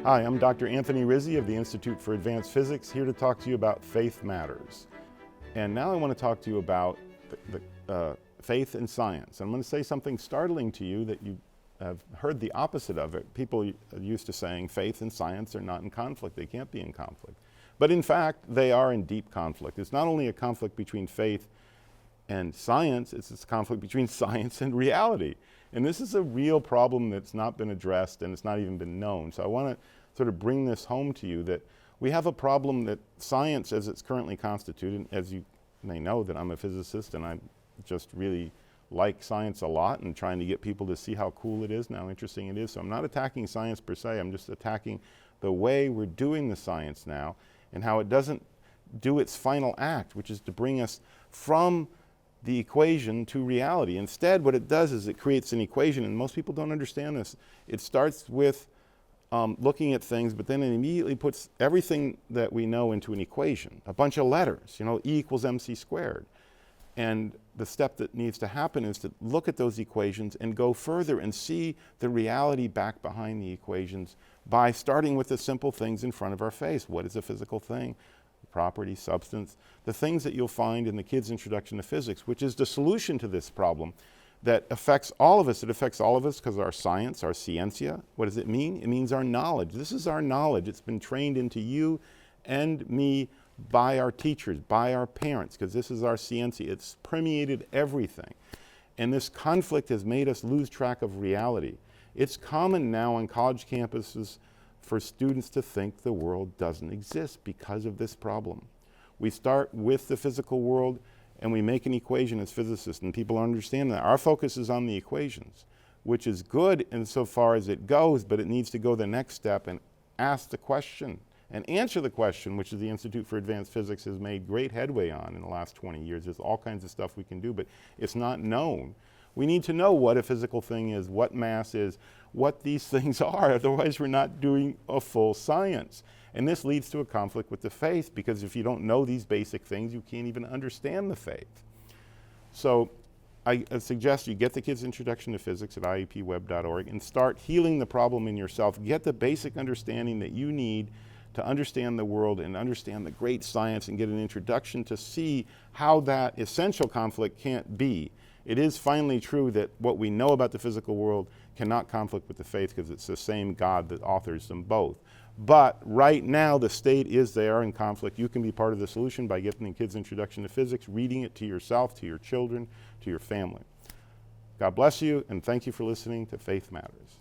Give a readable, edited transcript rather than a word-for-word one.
Hi, I'm Dr. Anthony Rizzi of the Institute for Advanced Physics, here to talk to you about faith matters. And now I want to talk to you about faith and science. I'm going to say something startling to you that you have heard the opposite of it. People are used to saying faith and science are not in conflict. They can't be in conflict. But in fact, they are in deep conflict. It's not only a conflict between faith and science, it's a conflict between science and reality. And this is a real problem that's not been addressed and it's not even been known. So I want to sort of bring this home to you that we have a problem that science as it's currently constituted, as you may know that I'm a physicist and I just really like science a lot and trying to get people to see how cool it is and how interesting it is. So I'm not attacking science per se, I'm just attacking the way we're doing the science now and how it doesn't do its final act, which is to bring us from the equation to reality. Instead, what it does is it creates an equation, and most people don't understand this. It starts with looking at things, but then it immediately puts everything that we know into an equation, a bunch of letters, you know, E equals mc squared. And the step that needs to happen is to look at those equations and go further and see the reality back behind the equations by starting with the simple things in front of our face. What is a physical thing? Property, substance, the things that you'll find in the Kids' Introduction to Physics, which is the solution to this problem that affects all of us. It affects all of us because our science, our ciencia, what does it mean? It means our knowledge. This is our knowledge. It's been trained into you and me by our teachers, by our parents, because this is our ciencia. It's permeated everything. And this conflict has made us lose track of reality. It's common now on college campuses for students to think the world doesn't exist because of this problem. We start with the physical world and we make an equation as physicists, and people understand that. Our focus is on the equations, which is good insofar as it goes, but it needs to go the next step and ask the question and answer the question, which is the Institute for Advanced Physics has made great headway on in the last 20 years. There's all kinds of stuff we can do, but it's not known. We need to know what a physical thing is, what mass is, what these things are, otherwise we're not doing a full science. And this leads to a conflict with the faith, because if you don't know these basic things, you can't even understand the faith. So I suggest you get the Kids' Introduction to Physics at iepweb.org and start healing the problem in yourself. Get the basic understanding that you need to understand the world and understand the great science and get an introduction to see how that essential conflict can't be. It is finally true that what we know about the physical world cannot conflict with the faith because it's the same God that authors them both. But right now the state is there in conflict. You can be part of the solution by getting the Kids' Introduction to Physics, reading it to yourself, to your children, to your family. God bless you, and thank you for listening to Faith Matters.